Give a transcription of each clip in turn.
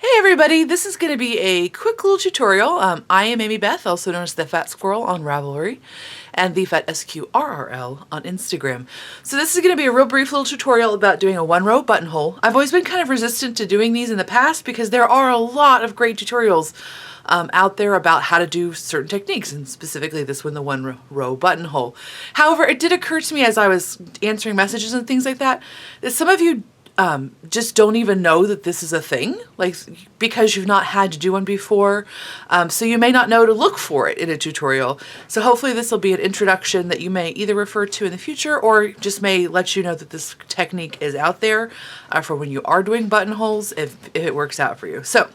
Hey everybody, this is going to be a quick little tutorial. I am Amy Beth, also known as the Fat Squirrel on Ravelry, and the Fat SQRRL on Instagram. So this is going to be a real brief little tutorial about doing a one-row buttonhole. I've always been kind of resistant to doing these in the past because there are a lot of great tutorials out there about how to do certain techniques, and specifically this one, the one-row buttonhole. However, it did occur to me as I was answering messages and things like that some of you just don't even know that this is a thing, like because you've not had to do one before. So you may not know to look for it in a tutorial. So hopefully this will be an introduction that you may either refer to in the future or just may let you know that this technique is out there for when you are doing buttonholes if it works out for you. So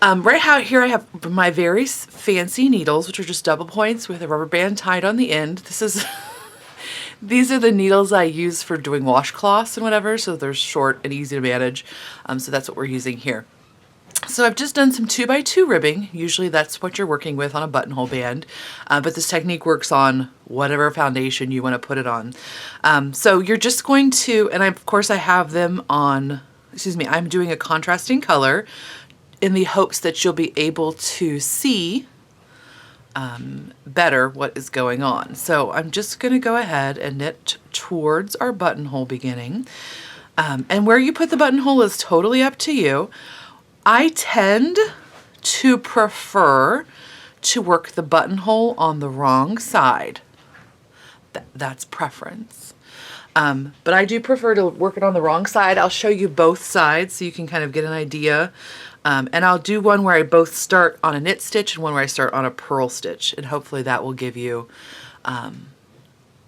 right out here I have my very fancy needles, which are just double points with a rubber band tied on the end. These are the needles I use for doing washcloths and whatever, so they're short and easy to manage. So that's what we're using here. So I've just done some 2x2 ribbing. Usually that's what you're working with on a buttonhole band, but this technique works on whatever foundation you want to put it on. So you're just going to, and of course I have them on, I'm doing a contrasting color in the hopes that you'll be able to see better what is going on. So I'm just going to go ahead and knit towards our buttonhole beginning. And where you put the buttonhole is totally up to you. I tend to prefer to work the buttonhole on the wrong side. That's preference. But I do prefer to work it on the wrong side. I'll show you both sides so you can kind of get an idea. And I'll do one where I both start on a knit stitch and one where I start on a purl stitch, and hopefully that will give you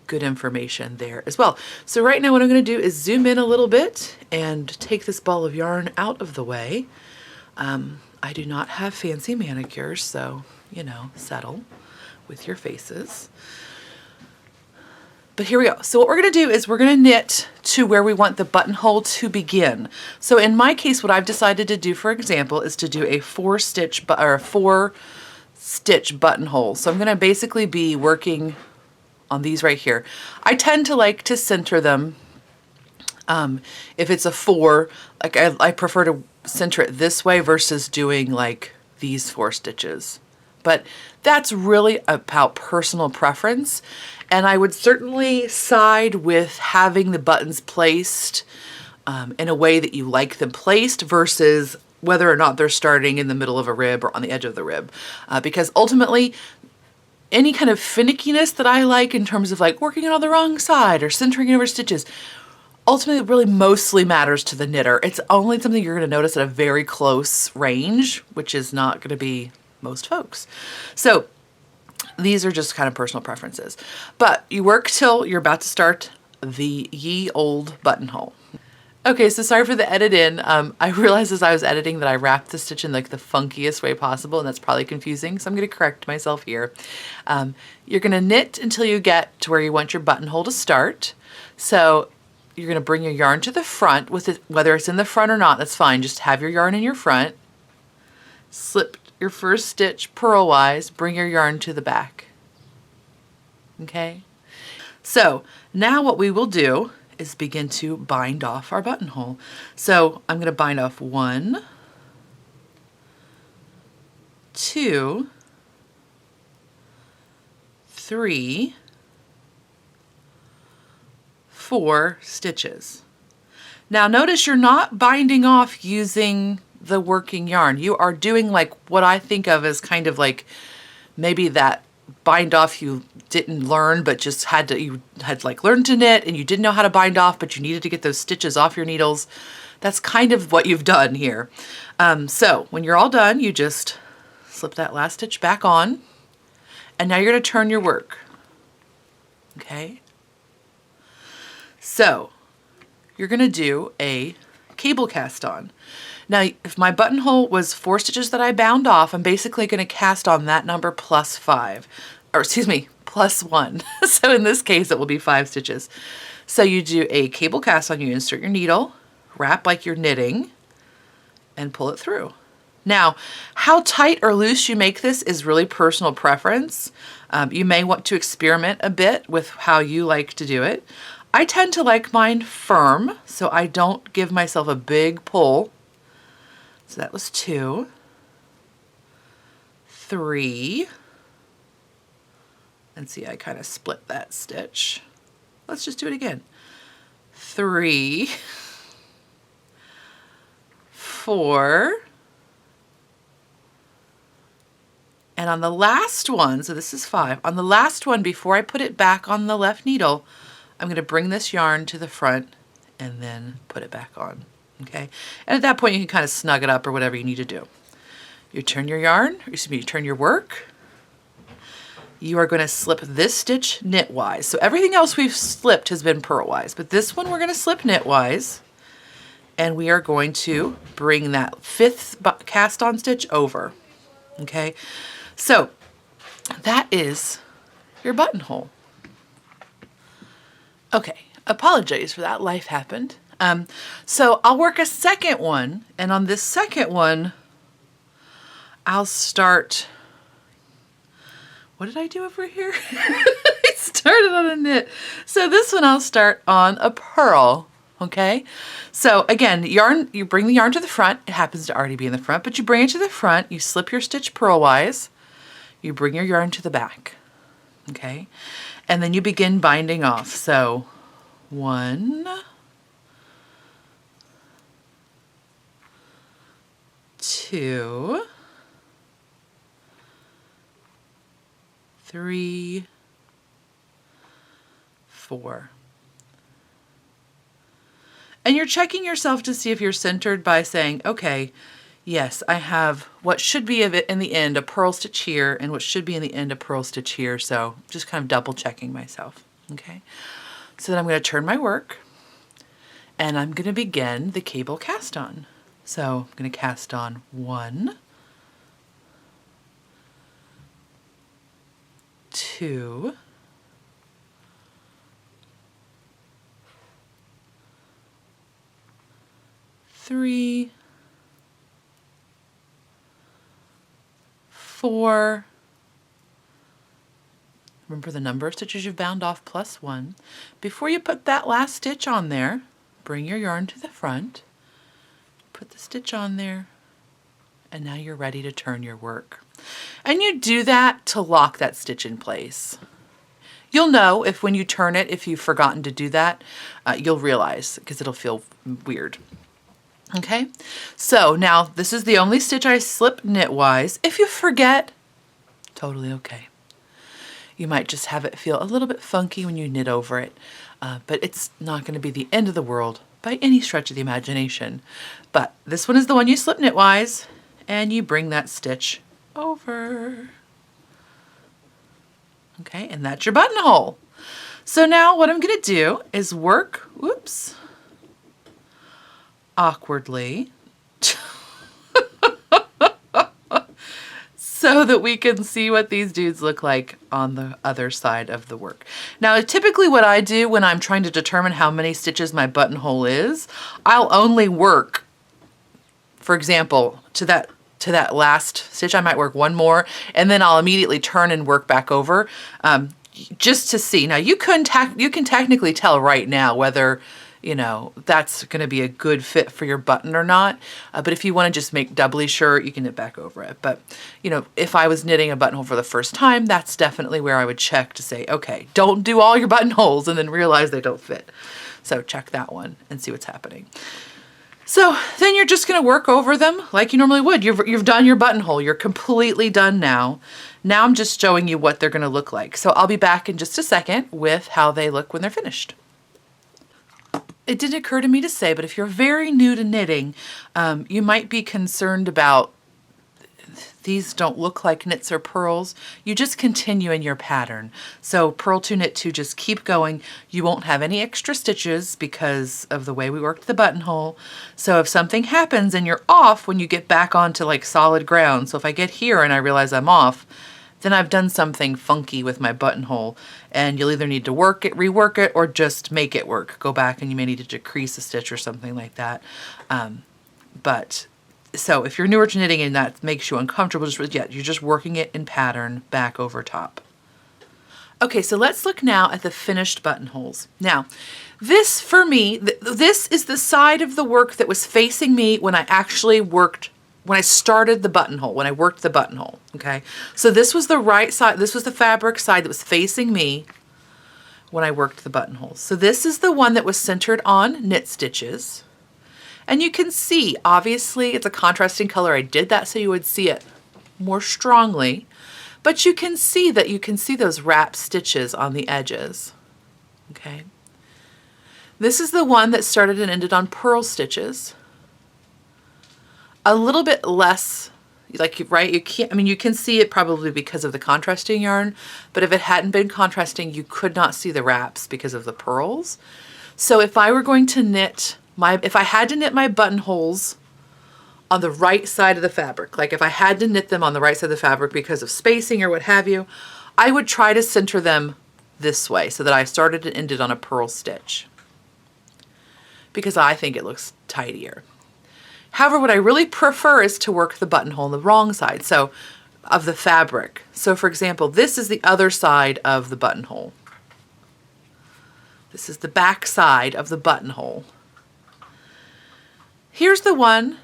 good information there as well. So right now what I'm going to do is zoom in a little bit and take this ball of yarn out of the way. I do not have fancy manicures, so, you know, settle with your faces. But here we go. So what we're going to do is we're going to knit to where we want the buttonhole to begin. So in my case, what I've decided to do, for example, is to do a four stitch buttonhole. So I'm going to basically be working on these right here. I tend to like to center them. If it's a four, like I prefer to center it this way versus doing like these 4 stitches. But that's really about personal preference. And I would certainly side with having the buttons placed in a way that you like them placed versus whether or not they're starting in the middle of a rib or on the edge of the rib. Because ultimately, any kind of finickiness that I like in terms of like working it on the wrong side or centering over stitches, ultimately it really mostly matters to the knitter. It's only something you're going to notice at a very close range, which is not going to be most folks. So these are just kind of personal preferences. But you work till you're about to start the ye old buttonhole. Okay, so sorry for the edit in. I realized as I was editing that I wrapped the stitch in like the funkiest way possible, and that's probably confusing, so I'm going to correct myself here. You're going to knit until you get to where you want your buttonhole to start. So you're going to bring your yarn to the front, with it, whether it's in the front or not, that's fine. Just have your yarn in your front. Slip your first stitch purlwise, bring your yarn to the back. Okay? So now what we will do is begin to bind off our buttonhole. So I'm going to bind off 1, 2, 3, 4 stitches. Now notice you're not binding off using the working yarn. You are doing like what I think of as kind of like maybe that bind off you didn't learn but just you had like learned to knit and you didn't know how to bind off but you needed to get those stitches off your needles. That's kind of what you've done here. So when you're all done, you just slip that last stitch back on, and now you're going to turn your work. Okay? So you're going to do a cable cast on. Now, if my buttonhole was 4 stitches that I bound off, I'm basically going to cast on that number plus 5, or excuse me, plus 1. So in this case, it will be 5 stitches. So you do a cable cast on, you insert your needle, wrap like you're knitting, and pull it through. Now, how tight or loose you make this is really personal preference. You may want to experiment a bit with how you like to do it. I tend to like mine firm, so I don't give myself a big pull. So that was 2, 3, and see, I kind of split that stitch. Let's just do it again. 3, 4, and on the last one, so this is 5, on the last one, before I put it back on the left needle, I'm going to bring this yarn to the front and then put it back on, okay? And at that point, you can kind of snug it up or whatever you need to do. You turn your yarn, you turn your work. You are going to slip this stitch knitwise. So everything else we've slipped has been purlwise, but this one we're going to slip knitwise, and we are going to bring that 5th cast on stitch over, okay? So that is your buttonhole. Okay, apologize for that, life happened. So I'll work a second one, and on this second one, I'll start, what did I do over here? I started on a knit. So this one I'll start on a purl, okay? So again, yarn, you bring the yarn to the front. It happens to already be in the front, but you bring it to the front, you slip your stitch purlwise, you bring your yarn to the back, okay? And then you begin binding off. So 1, 2, 3, 4. And you're checking yourself to see if you're centered by saying, okay, yes, I have what should be of it in the end, a purl stitch here, and what should be in the end, a purl stitch here. So just kind of double checking myself, okay? So then I'm going to turn my work, and I'm going to begin the cable cast on. So I'm going to cast on 1, 2, 3, 4. Remember the number of stitches you've bound off plus 1. Before you put that last stitch on there, bring your yarn to the front, put the stitch on there, and now you're ready to turn your work. And you do that to lock that stitch in place. You'll know if when you turn it, if you've forgotten to do that, you'll realize because it'll feel weird. Okay, so now this is the only stitch I slip knitwise. If you forget, totally okay. You might just have it feel a little bit funky when you knit over it, but it's not going to be the end of the world by any stretch of the imagination. But this one is the one you slip knitwise, and you bring that stitch over. Okay, and that's your buttonhole. So now what I'm going to do is work, whoops, awkwardly so that we can see what these dudes look like on the other side of the work. Now, typically what I do when I'm trying to determine how many stitches my buttonhole is, I'll only work, for example, to that last stitch, I might work one more, and then I'll immediately turn and work back over, just to see. Now, you can technically tell right now whether, you know, that's going to be a good fit for your button or not. But if you want to just make doubly sure, you can knit back over it. But, you know, if I was knitting a buttonhole for the first time, that's definitely where I would check to say, okay, don't do all your buttonholes and then realize they don't fit. So check that one and see what's happening. So then you're just going to work over them like you normally would. You've done your buttonhole. You're completely done now. Now I'm just showing you what they're going to look like. So I'll be back in just a second with how they look when they're finished. It didn't occur to me to say, but if you're very new to knitting, you might be concerned about these don't look like knits or purls. You just continue in your pattern. So purl 2, knit 2, just keep going. You won't have any extra stitches because of the way we worked the buttonhole. So if something happens and you're off when you get back onto like solid ground, so if I get here and I realize I'm off, then I've done something funky with my buttonhole, and you'll either need to work it, rework it, or just make it work. Go back and you may need to decrease a stitch or something like that. So if you're newer to knitting and that makes you uncomfortable, you're just working it in pattern back over top. Okay, so let's look now at the finished buttonholes. Now, this for me, this is the side of the work that was facing me when I actually worked when I started the buttonhole, when I worked the buttonhole, okay? So this was the right side, this was the fabric side that was facing me when I worked the buttonholes. So this is the one that was centered on knit stitches. And you can see, obviously, it's a contrasting color. I did that so you would see it more strongly. But you can see that you can see those wrap stitches on the edges, okay? This is the one that started and ended on purl stitches. A little bit less, like, right, you can't, I mean, you can see it probably because of the contrasting yarn, but if it hadn't been contrasting, you could not see the wraps because of the purls. So if I were going to knit if I had to knit my buttonholes on the right side of the fabric, like if I had to knit them on the right side of the fabric because of spacing or what have you, I would try to center them this way so that I started and ended on a purl stitch, because I think it looks tidier. However, what I really prefer is to work the buttonhole on the wrong side, so of the fabric. So for example, this is the other side of the buttonhole. This is the back side of the buttonhole. Here's the one,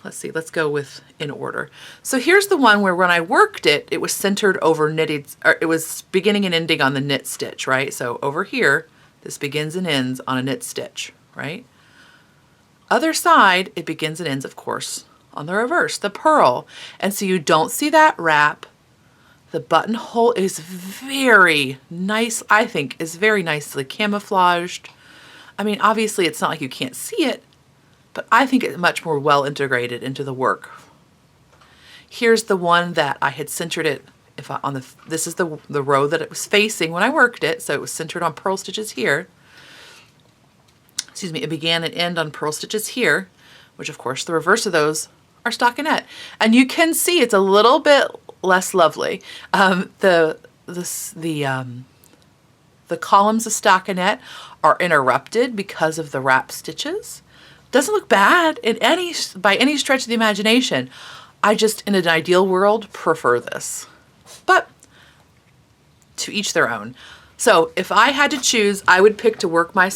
let's see, let's go with in order. So here's the one where when I worked it, it was centered over knitted, or it was beginning and ending on the knit stitch, right? So over here, this begins and ends on a knit stitch, right? Other side, it begins and ends, of course, on the reverse, the purl. And so you don't see that wrap. The buttonhole is very nice, I think, is very nicely camouflaged. I mean, obviously it's not like you can't see it, but I think it's much more well integrated into the work. Here's the one that I had centered it this is the row that it was facing when I worked it, so it was centered on purl stitches here. Excuse me, it began and end on purl stitches here, which of course the reverse of those are stockinette. And you can see it's a little bit less lovely. The columns of stockinette are interrupted because of the wrap stitches. Doesn't look bad by any stretch of the imagination. I just, in an ideal world, prefer this. But to each their own. So if I had to choose, I would pick to work my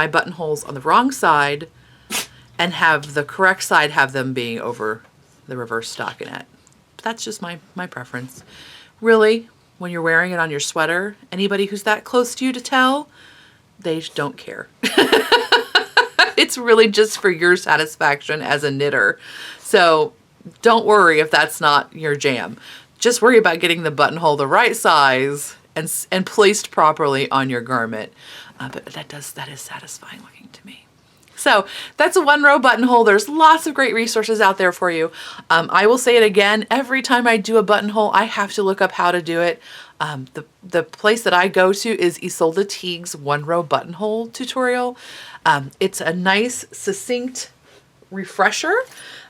buttonholes on the wrong side and have the correct side have them being over the reverse stockinette. That's just my preference. Really, when you're wearing it on your sweater, anybody who's that close to you to tell, they don't care. It's really just for your satisfaction as a knitter. So don't worry if that's not your jam. Just worry about getting the buttonhole the right size and placed properly on your garment. But that is satisfying looking to me. So that's a one row buttonhole. There's lots of great resources out there for you. I will say it again, every time I do a buttonhole, I have to look up how to do it. The place that I go to is Isolde Teague's one row buttonhole tutorial. It's a nice, succinct refresher.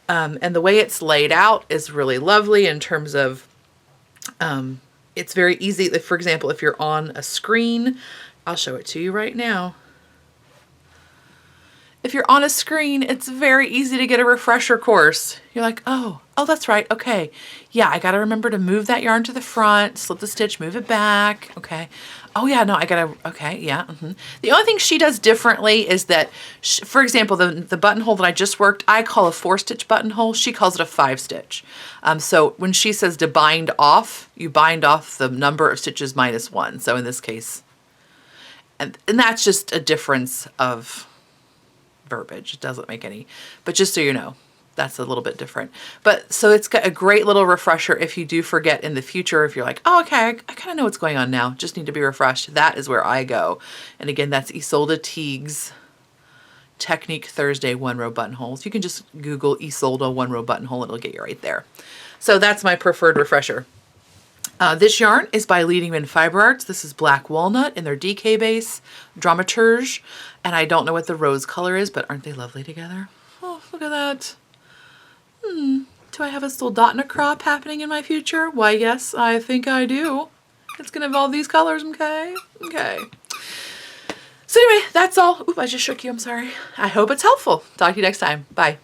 And the way it's laid out is really lovely in terms of, it's very easy. For example, if you're on a screen, I'll show it to you right now. If you're on a screen, it's very easy to get a refresher course. You're like, oh, that's right. Okay. Yeah, I got to remember to move that yarn to the front, slip the stitch, move it back. Okay. Oh yeah, no, okay, yeah. The only thing she does differently is that, for example, the buttonhole that I just worked, I call a 4-stitch buttonhole. She calls it a 5-stitch. So when she says to bind off, you bind off the number of stitches minus 1. So in this case, and that's just a difference of verbiage. It doesn't make any, but just so you know, that's a little bit different. But so it's got a great little refresher if you do forget in the future, if you're like, oh, okay, I kind of know what's going on now, just need to be refreshed. That is where I go. And again, that's Isolde Teague's Technique Thursday one row buttonholes. You can just Google Isolde one row buttonhole, it'll get you right there. So that's my preferred refresher. This yarn is by Leading In Fiber Arts. This is Black Walnut in their DK base, Dramaturge. And I don't know what the rose color is, but aren't they lovely together? Oh, look at that. Do I have a soldotna crop happening in my future? Why, yes, I think I do. It's going to involve these colors, okay? Okay. So anyway, that's all. Oop, I just shook you, I'm sorry. I hope it's helpful. Talk to you next time. Bye.